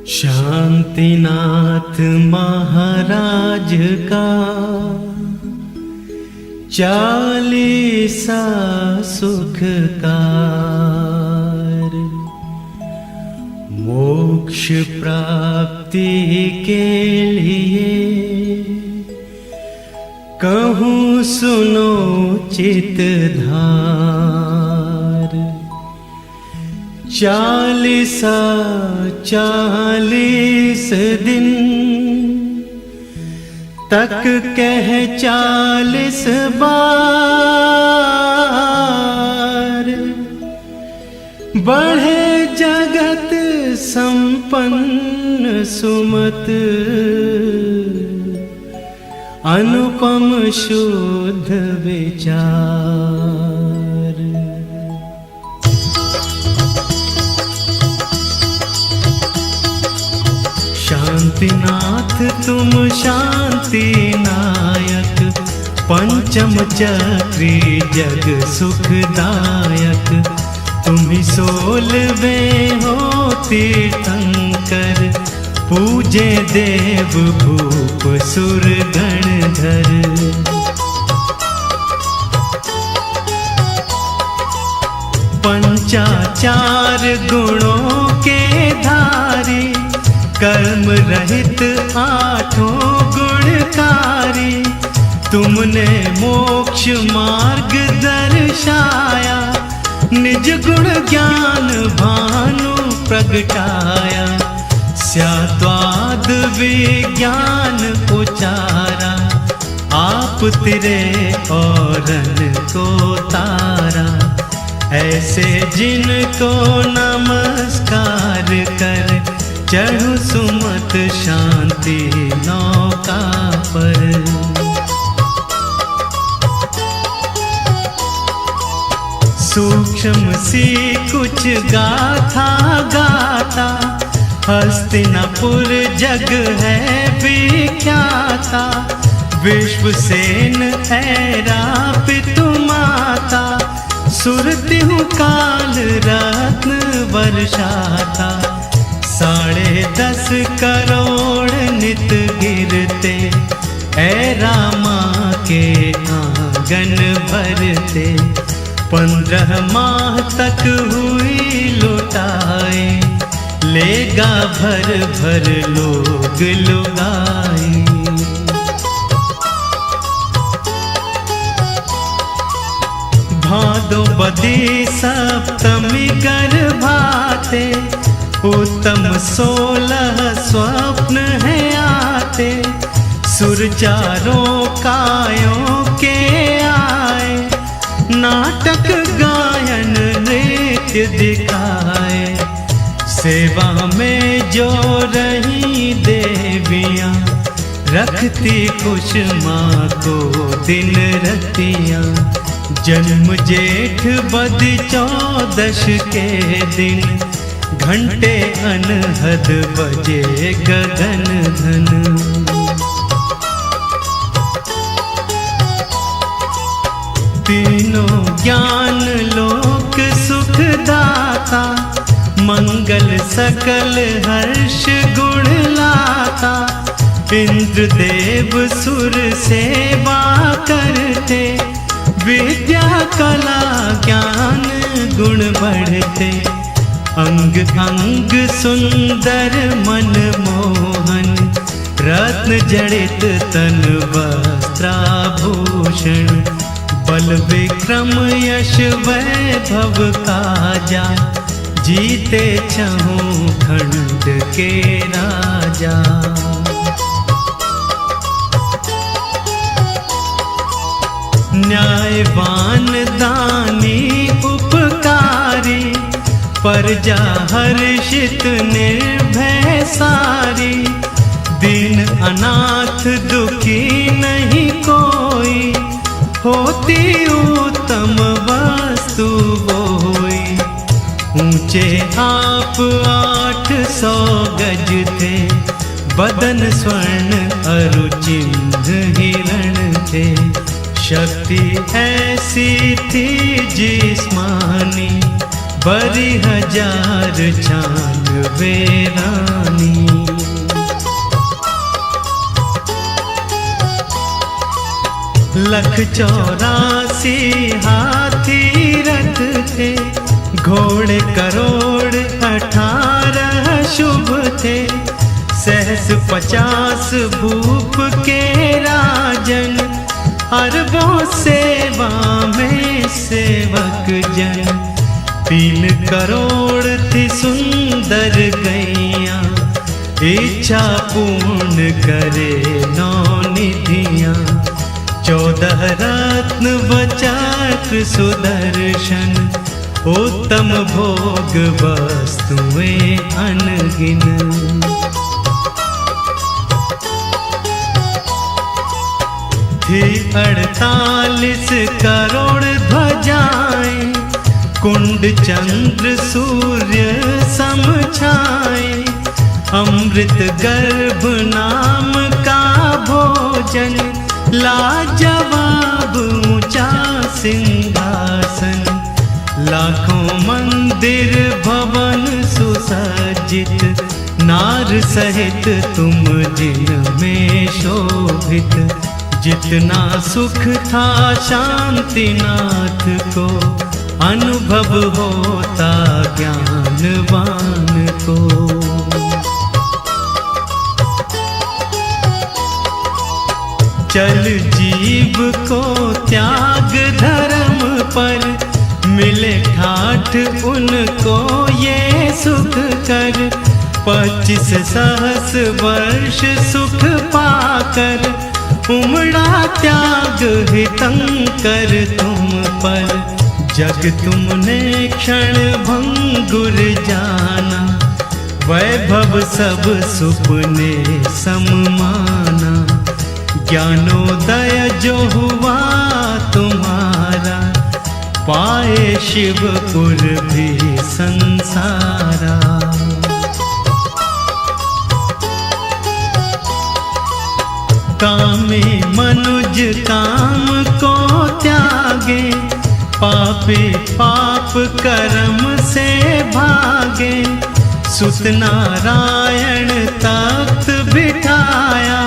शांतिनाथ महाराज का 40 सुखकार। मोक्ष प्राप्ति के लिए कहूँ सुनो चितधार। 40 दिन तक कह 40 बार। बढ़े जगत संपन्न सुमत अनुपम शुद्ध विचार। शांतिनाथ तुम शांति नायक, पंचम चक्री जग सुखदायक। तुम्ही 16वें हो तीर्थंकर, पूजे देव भूप सुर गणधर। पंचाचार गुणों के धारी, कर्म रहित 8 गुणकारी। तुमने मोक्ष मार्ग दर्शाया, निज गुण ज्ञान भानु प्रगटाया। स्याद्वाद विज्ञान उचारा, आप तिरे औरन को तारा। ऐसे जिनको नमस्कार कर, चढ़ू सुमत शांति नौका पर। सूक्ष्म सी कुछ गाथा गाता, हस्तिनापुर जग है विख्याता। विश्वसेन ऐरापित माता, सुरतिहु काल रत्न वर्षाता। 10.5 करोड़ नित गिरते, ऐरा माँ के आंगन भरते। 15 माह तक हुई लुटाए, लेगा भर भर लोग लुगाए। भादो बदी सप्तमी गर्भाते, उत्तम 16 स्वप्न है आते। सुर चारों कायों के आए, नाटक गायन नृत्य दिखाए। सेवा में जो रही देवियाँ, रखती खुश माँ को दिन रतियाँ। जन्म जेठ बदी 14 के दिन, घंटे अनहद बजे गगन धन। तीनों ज्ञान लोक सुख दाता, मंगल सकल हर्ष गुण लाता। इंद्र देव सुर सेवा करते, विद्या कला ज्ञान गुण बढ़ते। अंग अंग सुंदर मन मोहन, रत्न जड़ित तन वस्त्राभूषण। बल विक्रम यश वैभव काजा, जीते 6 खंड के राजा। न्यायवान दानी उपकारी, प्रजा हर्षित निर्भय सारी। दीन अनाथ दुखी नहीं कोई, होती उत्तम वस्तु बोई। ऊंचे आप 800 गज थे, बदन स्वर्ण अरुचिंद हिरण थे। शक्ति ऐसी थी जिस्मानी, बरी हजार छानवे रानी। लख 84 हाथी रथ थे, घोड़े करोड़ 18 शुभ थे। सहस 50 भूप के राजन, अरबों सेवा में सेवक जन। 3 करोड़ थी सुंदर गैया, इच्छा पूर्ण करे 9 निधियाँ। 14 रत्न वचक्र सुदर्शन, उत्तम भोग वस्तुएं अनगिन। थी 48 करोड़ ध्वजाएं, कुंड चंद्र सूर्य सम छाए। अमृत गर्भ नाम का भोजन, लाजवाब ऊंचा सिंहासन। लाखों मंदिर भवन सुसज्जित, नार सहित तुम जिनमें शोभित। जितना सुख था शांतिनाथ को, अनुभव होता ज्ञानवान को। चल जीव को त्याग धर्म पर, मिले ठाठ उनको ये सुख कर। 25 सहस वर्ष सुख पाकर, उमड़ा त्याग हितंकर तुम पर। जग तुमने क्षण भंगुर जाना, वैभव सब सुपने सममाना। ज्ञानोदय जो हुआ तुम्हारा, पाए शिवपुर भी संसारा। कामी मनुज काम को त्यागे, पापी पाप कर्म से भागे। सुत नारायण तख्त बिठाया,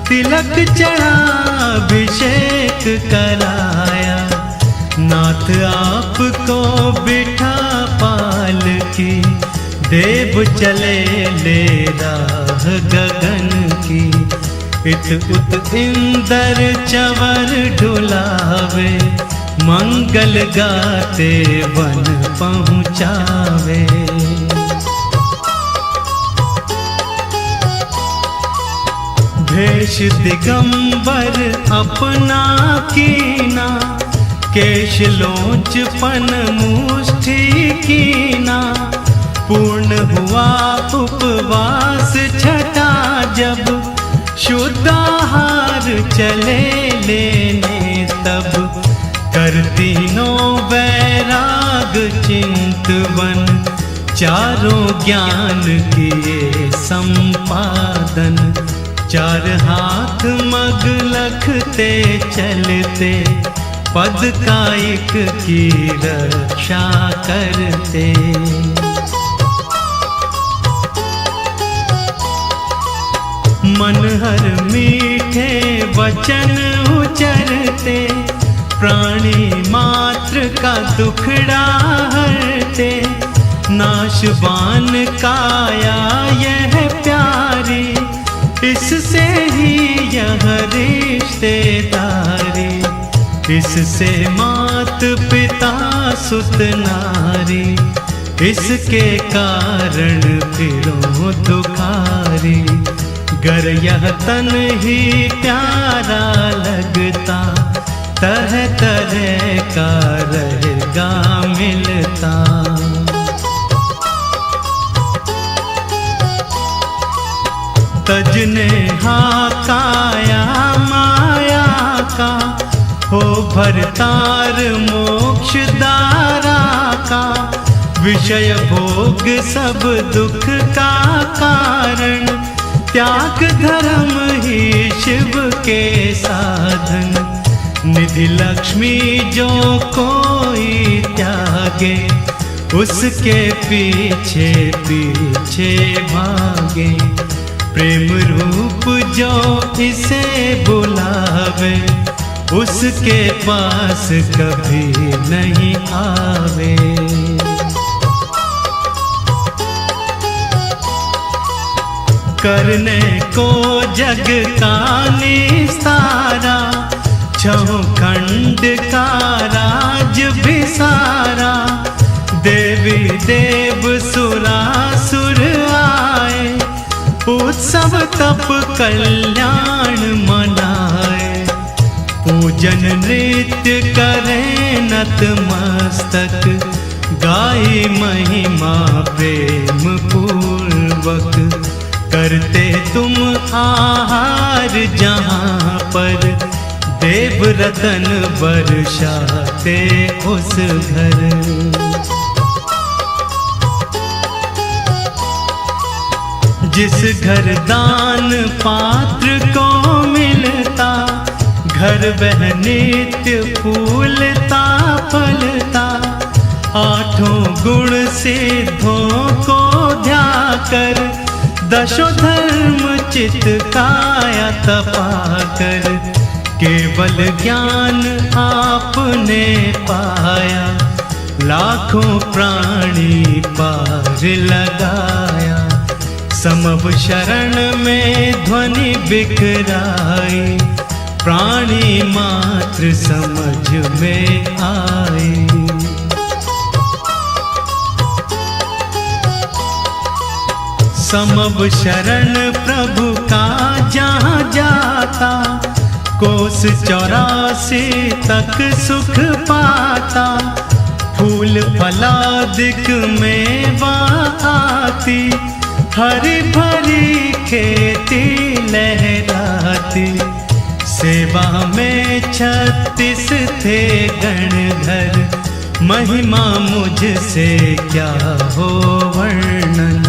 तिलक चढ़ा अभिषेक कराया। नाथ आपको बिठा पालकी, देव चले ले राह गगन की। इत उत इंदर चवर ढुलावे, मंगल गाते वन पहुँचावे। भेष दिगंबर अपना कीना, केश लोच पन मुष्टि कीना। पूर्ण हुआ उपवास छठा जब, शुद्ध आहार चले लेने तब। कर तीनों वैराग चिंतवन, चारों ज्ञान किए संपादन। 4 हाथ मग लखते चलते, पद कायिक की रक्षा करते। मन हर मीठे वचन उचरते, प्राणी मात्र का दुखड़ा हरते। नाशवान काया यह प्यारी, इससे ही यह रिश्तेदारी। इससे मात पिता सुत नारी, इसके कारण फिरो दुखारी। गर यह तन ही प्यारा लगता, तरह तरह का रहेगा मिलता। तजने हाकाया माया का, हो भरतार मोक्ष दारा का। विषय भोग सब दुख का कारण, त्याग धर्म ही शिव के साधन। निधि लक्ष्मी जो कोई त्यागे, उसके पीछे पीछे भागे। प्रेम रूप जो इसे बुलावे, उसके पास कभी नहीं आवे। करने को जग का निस्तारा, छहों खंड का राज भी सारा। देवी देव सुरासुर आए, उत्सव तप कल्याण मनाए। पूजन नृत्य करें नतमस्तक, गाई महिमा प्रेम पूर्वक। करते तुम आहार जहाँ पर, देव रतन बरसाते उस घर। जिस घर दान पात्र को मिलता, घर वह नित्य फूलता फलता। आठों गुण सिद्धों को ध्याकर, दशो धर्म चित काया तपाकर। केवल ज्ञान आपने पाया, लाखों प्राणी पार लगाया। समव शरण में ध्वनि बिखराई, प्राणी मात्र समझ में आए। समव शरण प्रभु का जहाँ जाता, कोस 84 तक सुख पाता। फूल फलादिक में आती, हरी भरी खेती लहराती। सेवा में 36 थे गणधर, महिमा मुझसे क्या हो वर्णन।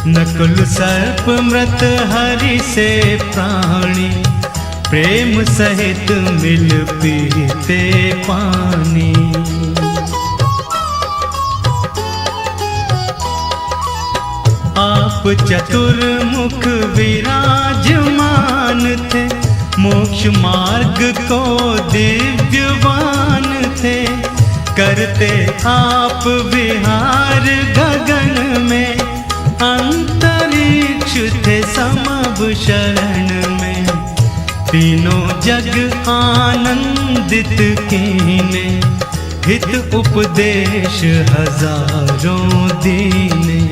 नकुल सर्प मृत हरि से प्राणी, प्रेम सहित मिल पीते पानी। आप चतुर्मुख विराजमान थे, मोक्ष मार्ग को दिव्यवान थे। करते आप विहार गगन में, अंतरिक्ष थे समव शरण में। तीनों जग आनंदित कीने, हित उपदेश हजारों दीने।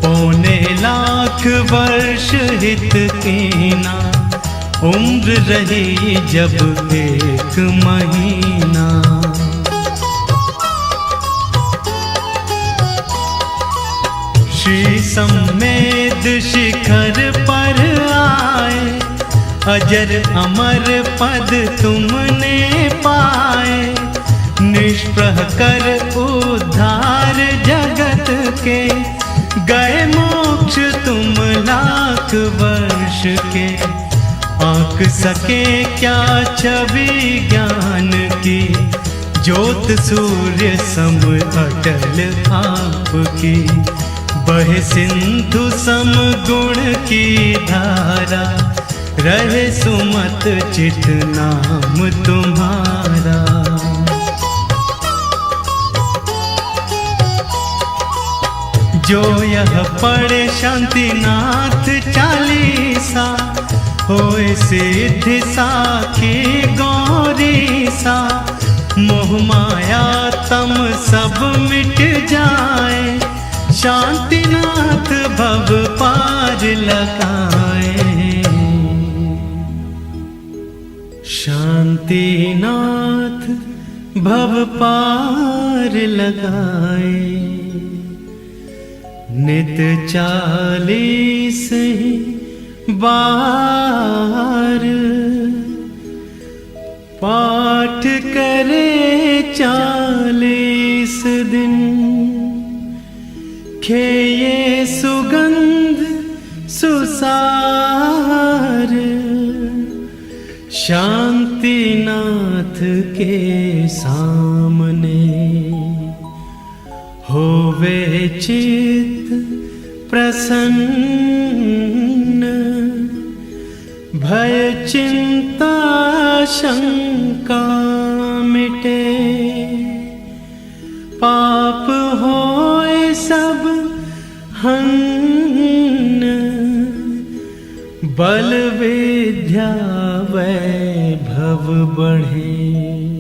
1.25 वर्ष हित कीना, उम्र रही जब 1 महीना। श्री सम्मेद शिखर पर आए, अजर अमर पद तुमने पाए। निष्प्रह कर उद्धार जगत के, गए मोक्ष तुम लाख वर्ष के। आंक सके क्या छवि ज्ञान की, ज्योत सूर्य सम अटल आपकी। बहे सिंधु सम गुण की धारा, रहे सुमत चित नाम तुम्हारा। जो यह पढ़े शांतिनाथ चालीसा, होए सिद्धि साखी गौरी सा। मोह माया तम सब मिट जाए, शांतिनाथ भव पार लगाए। शांतिनाथ भव पार लगाए। नित 40 बार पाठ करे 40 दिन। खेये सुगंध सुसार, शांतिनाथ के सामने हो होवे चित प्रसन्न, भय चिंता शंका मिटे। पाप होए सब हन्न, बल विद्या वैभव बढ़े।